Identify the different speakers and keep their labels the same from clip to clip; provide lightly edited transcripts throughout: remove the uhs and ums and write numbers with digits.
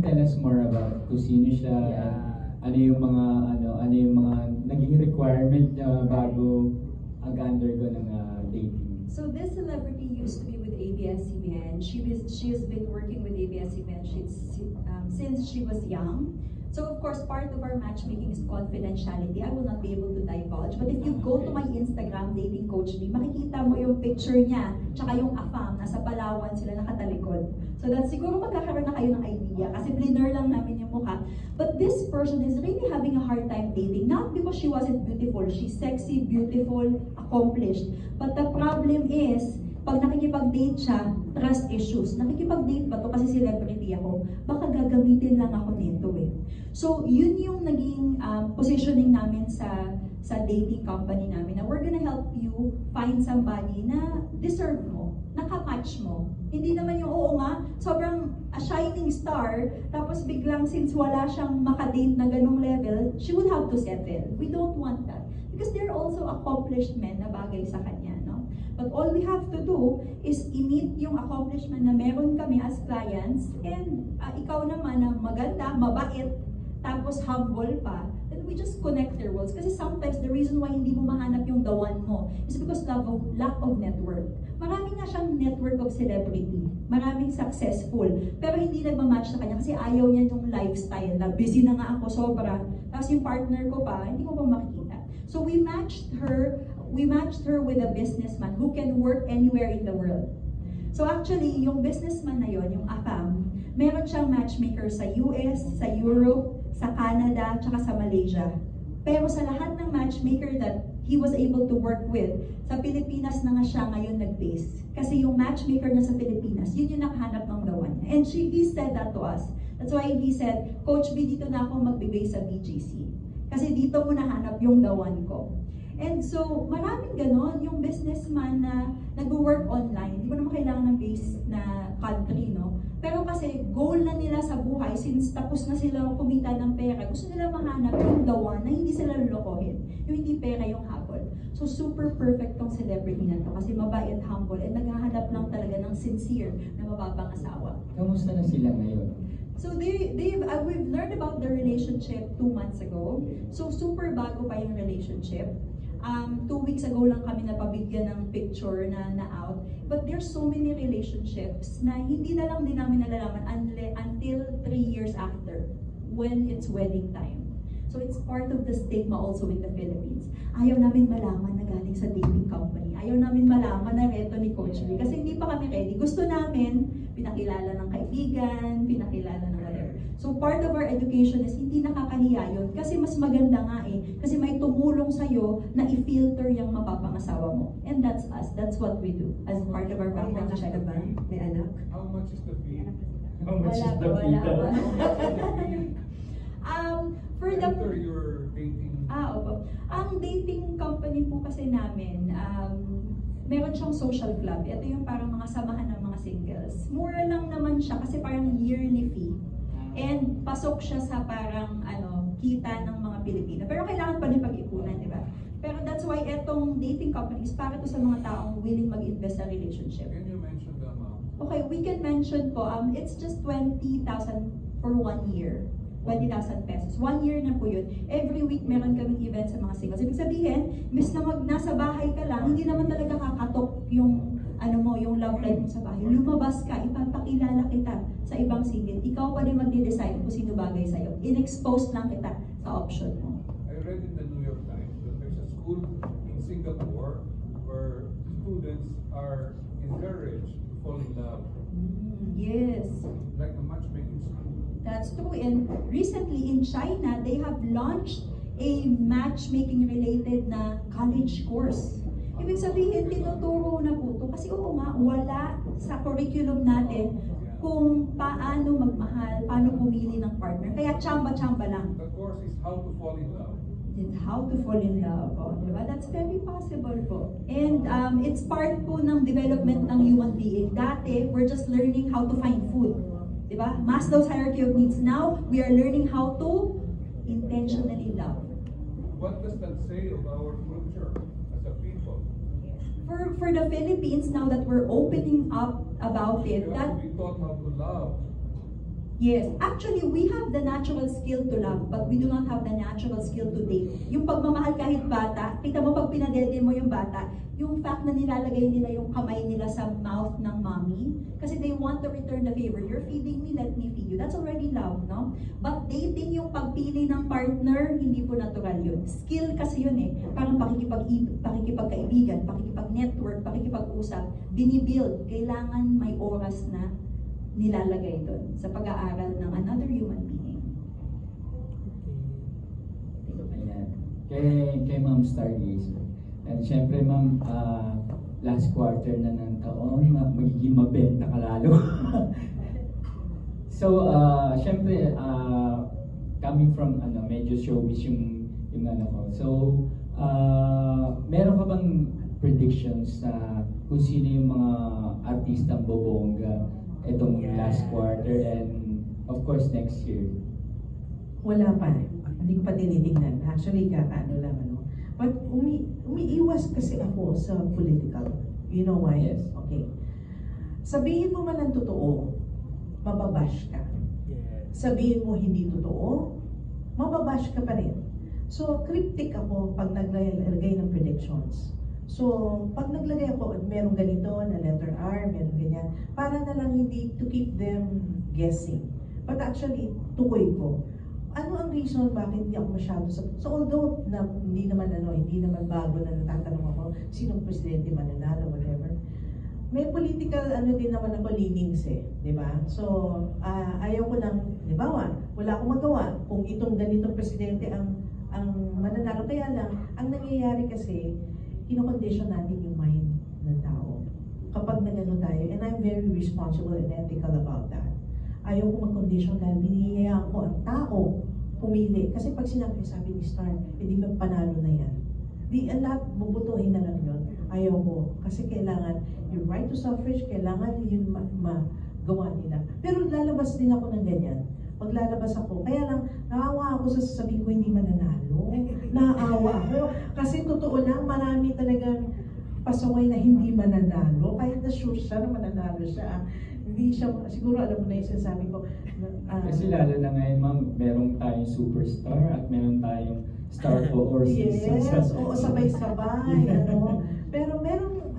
Speaker 1: Tell us more about kung sino siya, ano yung mga naging requirement niya bago mag-undergo ng dating.
Speaker 2: So this celebrity used to be with ABS-CBN. She has been working with ABS-CBN since she was young. So of course, part of our matchmaking is confidentiality. I will not be able to divulge. But if you go to my Instagram, Dating Coach D, makikita mo yung picture niya, tsaka yung afam, nasa Palawan sila nakatalikod. So that siguro magkakaroon na kayo ng idea kasi blur lang namin yung mukha. But this person is really having a hard time dating. Not because she wasn't beautiful. She's sexy, beautiful, accomplished. But the problem is, pag nakikipag-date siya, trust issues. Nakikipag-date ba to kasi celebrity ako? Baka gagamitin lang ako nito eh. So, yun yung naging positioning namin sa dating company namin na we're gonna help you find somebody na deserve mo, nakamatch mo. Hindi naman yung oo nga, sobrang a shining star, tapos biglang since wala siyang makadate na ganong level, she would have to settle. We don't want that. Because they're also accomplished men na bagay sa kanya, no? But all we have to do is i-meet yung accomplishment na meron kami as clients and ikaw naman na maganda, mabait, tapos humble pa, then we just connect their worlds. Kasi sometimes the reason why hindi mo mahanap yung the one mo is because lack of network. Marami nga siyang network of celebrity. Maraming successful. Pero hindi nagmamatch sa kanya kasi ayaw niya yung lifestyle na busy na nga ako sobra. Tapos yung partner ko pa, hindi ko pa makikita. So we matched her with a businessman who can work anywhere in the world. So actually, yung businessman na yon, yung AFAM, meron siyang matchmaker sa US, sa Europe, sa Canada, tsaka sa Malaysia. Pero sa lahat ng matchmaker that he was able to work with, sa Pilipinas na nga siya ngayon nag-base. Kasi yung matchmaker niya sa Pilipinas, yun yung nakahanap ng the one. And he said that to us. That's why he said, Coach B, dito na ako mag-base sa BGC. Kasi dito mo nahanap yung the one ko. And so, maraming ganon, yung businessman na nag-work online, hindi mo naman kailangan ng base na country, no? Pero kasi goal na nila sa buhay, since tapos na sila kumita ng pera, gusto nila mahanap yung the one na hindi sila lulukohin, yung hindi pera yung habol. So, super perfect tong celebrity na to kasi mabait, humble, and naghahanap lang talaga ng sincere na mababang asawa.
Speaker 1: Kamusta na sila ngayon?
Speaker 2: So we've learned about the relationship 2 months ago. So super bago pa yung relationship. 2 weeks ago lang kami napabigyan ng picture na out. But there's so many relationships na hindi na lang din namin nalalaman until 3 years after when it's wedding time. So it's part of the stigma also in the Philippines. Ayaw namin malaman na galing sa dating company. Ayaw namin malaman na reto ni Coach B. Kasi hindi pa kami ready. Gusto namin pinakilala ng kaibigan, pinakilala ng whatever. So part of our education is hindi nakakahiya yun. Kasi mas maganda nga eh. Kasi may tumulong sa'yo na i-filter yung mapapangasawa mo. And that's us. That's what we do as part of our background check.
Speaker 3: May anak?
Speaker 4: How much is the fee?
Speaker 1: How much is the
Speaker 2: Wala
Speaker 1: fee?
Speaker 2: For the...
Speaker 4: After your dating...
Speaker 2: Opo. Ang dating company po kasi namin, meron siyang social club. Ito yung parang mga samahan ng mga singles. Mura lang naman siya kasi parang yearly fee. And pasok siya sa parang kita ng mga Pilipino. Pero kailangan pa rin pag-ipunan, di ba? Pero that's why etong dating company is para to sa mga taong willing mag-invest sa relationship.
Speaker 4: Can you mention the amount?
Speaker 2: Okay, we can mention po, it's just 20,000 for 1 year. 20,000 pesos. 1 year na po yun. Every week meron kaming event sa mga singles. Ibig sabihin, miss na nasa bahay ka lang, hindi naman talaga kakatok yung yung love life mo sa bahay. Lumabas ka, ipapakilala kita sa ibang single. Ikaw pa rin magde-decide kung sino bagay sa'yo. In-expose lang kita sa option mo.
Speaker 4: I read in the New York Times that there's a school in Singapore where students are encouraged to fall in love.
Speaker 2: Yes.
Speaker 4: Like a matchmaking school.
Speaker 2: That's true. And recently in China, they have launched a matchmaking related na college course. Ibig sabihin, tinuturo na po ito. Kasi oo nga, wala sa curriculum natin kung paano magmahal, paano pumili ng partner. Kaya tsamba-tsamba lang.
Speaker 4: The course is how to fall in love.
Speaker 2: It's how to fall in love. Oh, diba? That's very possible po. And it's part po ng development ng human being. Dati, we're just learning how to find food. Diba? Maslow's hierarchy of needs. Now, we are learning how to intentionally love.
Speaker 4: What does that say of our culture as a people?
Speaker 2: For the Philippines, now that we're opening up about it,
Speaker 4: You
Speaker 2: that
Speaker 4: have to be taught how to love.
Speaker 2: Yes, actually, we have the natural skill to love, but we do not have the natural skill to date. Yung pagmamahal kahit bata, kita mo pag pinadede mo yung bata, yung fact na nilalagay nila yung kamay nila sa mouth ng mommy, kasi they want to return the favor. You're feeding me, let me feed you. That's already love, no? But dating yung pagpili ng partner, hindi po natural yun. Skill kasi yun eh. Parang pakikipagkaibigan, pakikipag-network, pakikipag-usap, binibuild. Kailangan may oras na nilalagay doon sa pag-aaral ng another human being.
Speaker 1: Ayan. Kay Ma'am Stargazer. And syempre ma'am, last quarter na ng taon, magiging mabenta ka lalo. So, syempre, coming from medyo showbiz yung ano ko. So, meron ka bang predictions na kung sino yung mga artistang bobongga itong last quarter and of course next year?
Speaker 3: Wala pa. Hindi ko pa tinitingnan. Actually, kakaano lang, ano. But umiiwas kasi ako sa political. You know why?
Speaker 1: Yes.
Speaker 3: Okay. Sabihin mo man ang totoo, mababash ka. Sabihin mo hindi totoo, mababash ka pa rin. So, cryptic ako pag naglagay ng predictions. So, pag naglagay ako, merong ganito na letter R, merong ganyan, para na lang hindi to keep them guessing. But actually, tukoy ko. Ano ang reason bakit hindi ako masyado sa... So, although na, hindi naman bago na natatanong ako, sinong presidente mananalo, whatever. May political din naman ako leanings eh, di ba? So, ayaw ko lang, di ba, wala akong magawa kung itong ganitong presidente ang mananalo. Kaya lang, ang nangyayari kasi, kino-condition natin yung mind ng tao. Kapag nagano tayo, and I'm very responsible and ethical about that. Ayaw ko mag-condition dahil binihiyayaan ko ang tao pumili. Kasi pag sinabi ni Star, hindi magpanalo na yan. Di lahat bubutuhin na lang yun. Ayaw ko. Kasi kailangan yung right to suffrage, kailangan yun magawa nila. Pero lalabas din ako ng ganyan. Paglalabas ako, kaya lang, naawa ako sa sasabihin ko hindi mananalo. Naawa ako. Kasi totoo lang, marami talagang pasaway na hindi mananalo. Kahit na sure siya na mananalo siya. Hindi siya, siguro alam mo na yung sinasabi ko.
Speaker 1: Kasi lalo na ngayon ma'am, meron tayong superstar at meron tayong star for or season.
Speaker 3: Yes, oo, sabay-sabay. Ano. Pero meron,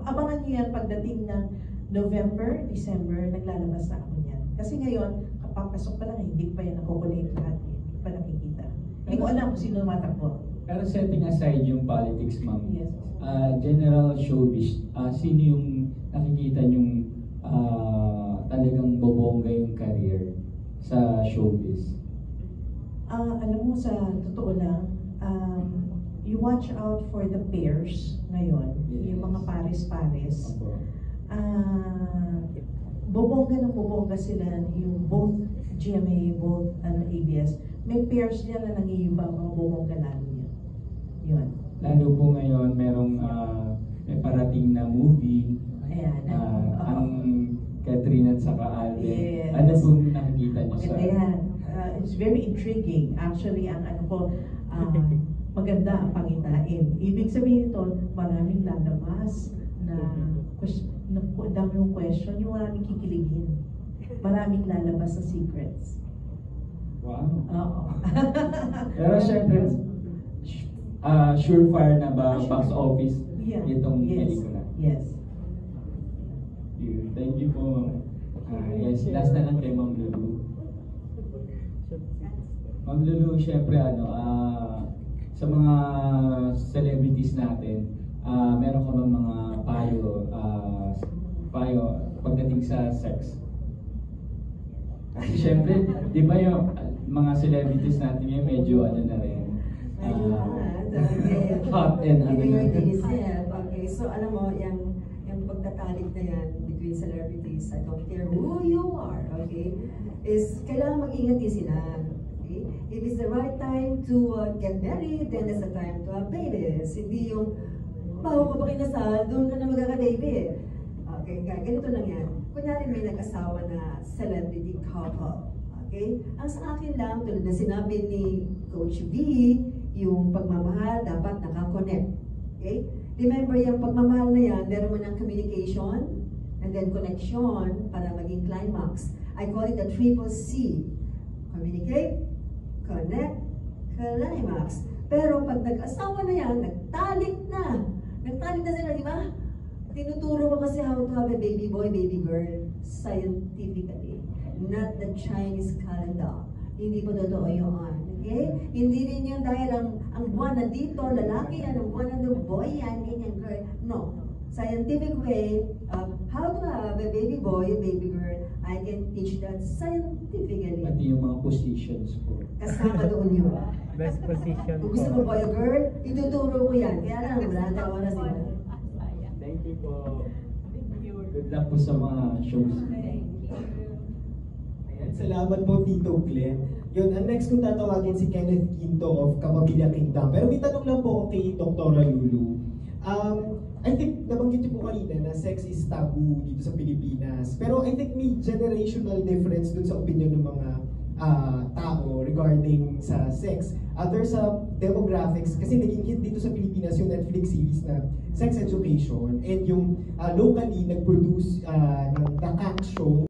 Speaker 3: abangan niyo yan pagdating ng November, December, naglalabas na ako niyan. Kasi ngayon, kapapasok pa lang, hindi pa yan nakukulate lahat. Hindi pa nakikita. Hindi ko alam kung sino matakbo.
Speaker 1: Pero setting aside yung politics, ma'am,
Speaker 3: Yes.
Speaker 1: general showbiz, sino yung nakikita yung talagang bobongga yung career sa showbiz?
Speaker 3: Alam mo, sa totoo lang, you watch out for the pairs ngayon,
Speaker 1: Yes.
Speaker 3: yung mga pares-pares.
Speaker 1: Opo.
Speaker 3: Bobongga sila, yung both GMA, both ABS. May pairs niya na nangiyubang mga bobongga lalo niya. Yun.
Speaker 1: Lalo po ngayon, merong may parating na movie,
Speaker 3: Ayan.
Speaker 1: ang Catherine at saka Alden.
Speaker 3: Yes.
Speaker 1: Ano po nakikita niyo sa...
Speaker 3: Maganda yan. It's very intriguing. Actually, ang maganda ang pangitain. Ibig sabihin nito, maraming lalabas na dami yung question, yung maraming kikiligin. Maraming lalabas na secrets.
Speaker 1: Wow.
Speaker 3: Oo.
Speaker 1: Pero syempre, surefire na ba box office
Speaker 3: Yeah.
Speaker 1: itong
Speaker 3: Yes.
Speaker 1: pelikula?
Speaker 3: Yes.
Speaker 1: Thank you po, ma'am. Yes, last na lang kay Ma'am Lulu. Ma'am Lulu, syempre sa mga celebrities natin, meron ka ba mga payo pagdating sa sex? Kasi syempre, di ba yung mga celebrities natin ngayon medyo na rin, hot and
Speaker 5: Okay, so alam mo, yung pagtatalik na yan between celebrities, I don't care who you are, okay, is kailangan mag-ingat din sila. Okay? If it's the right time to get married, then it's the time to have babies. Hindi yung, bago ka pa kinasal, doon ka na magkaka-baby. Okay, ganito lang yan. Kunyari may nag-asawa na celebrity couple. Okay? Ang sa akin lang, tulad na sinabi ni Coach V, yung pagmamahal dapat nakakonect. Okay? Remember, yung pagmamahal na yan, meron mo ng communication, and then connection para maging climax. I call it the triple C. Communicate, connect, climax. Pero pag nag-asawa na yan, nagtalik na. Nagtalik na sila, di ba? Tinuturo ko kasi how to have a baby boy, baby girl, scientifically. Not the Chinese calendar. Hindi po totoo yun. Okay? Hindi rin yun dahil ang buwan na dito, lalaki yan, ang buwan na doon, boy yan, ganyan, girl. No. Scientific way of how to have a baby boy, a baby girl, I can teach that scientifically.
Speaker 1: Pati yung mga positions po.
Speaker 5: Kasama doon yun.
Speaker 6: Best position
Speaker 5: Kung gusto mo boy o girl, ituturo ko yan. Kaya lang, wala na oras sila.
Speaker 1: Thank you po. Good luck po sa mga shows.
Speaker 7: Ayan, salamat po Tito Glenn. Yun, ang next kong tatawagin si Kenneth Quinto of Kapamilya Kingdom. Pero may tanong lang po ako kay Dr. Lulu. I think nabanggit niyo po kanina na sex is taboo dito sa Pilipinas. Pero I think may generational difference dun sa opinion ng mga tao regarding sa sex. There's a demographics kasi naging hit dito sa Pilipinas yung Netflix series na Sex Education and yung locally nag-produce ng The Cat Show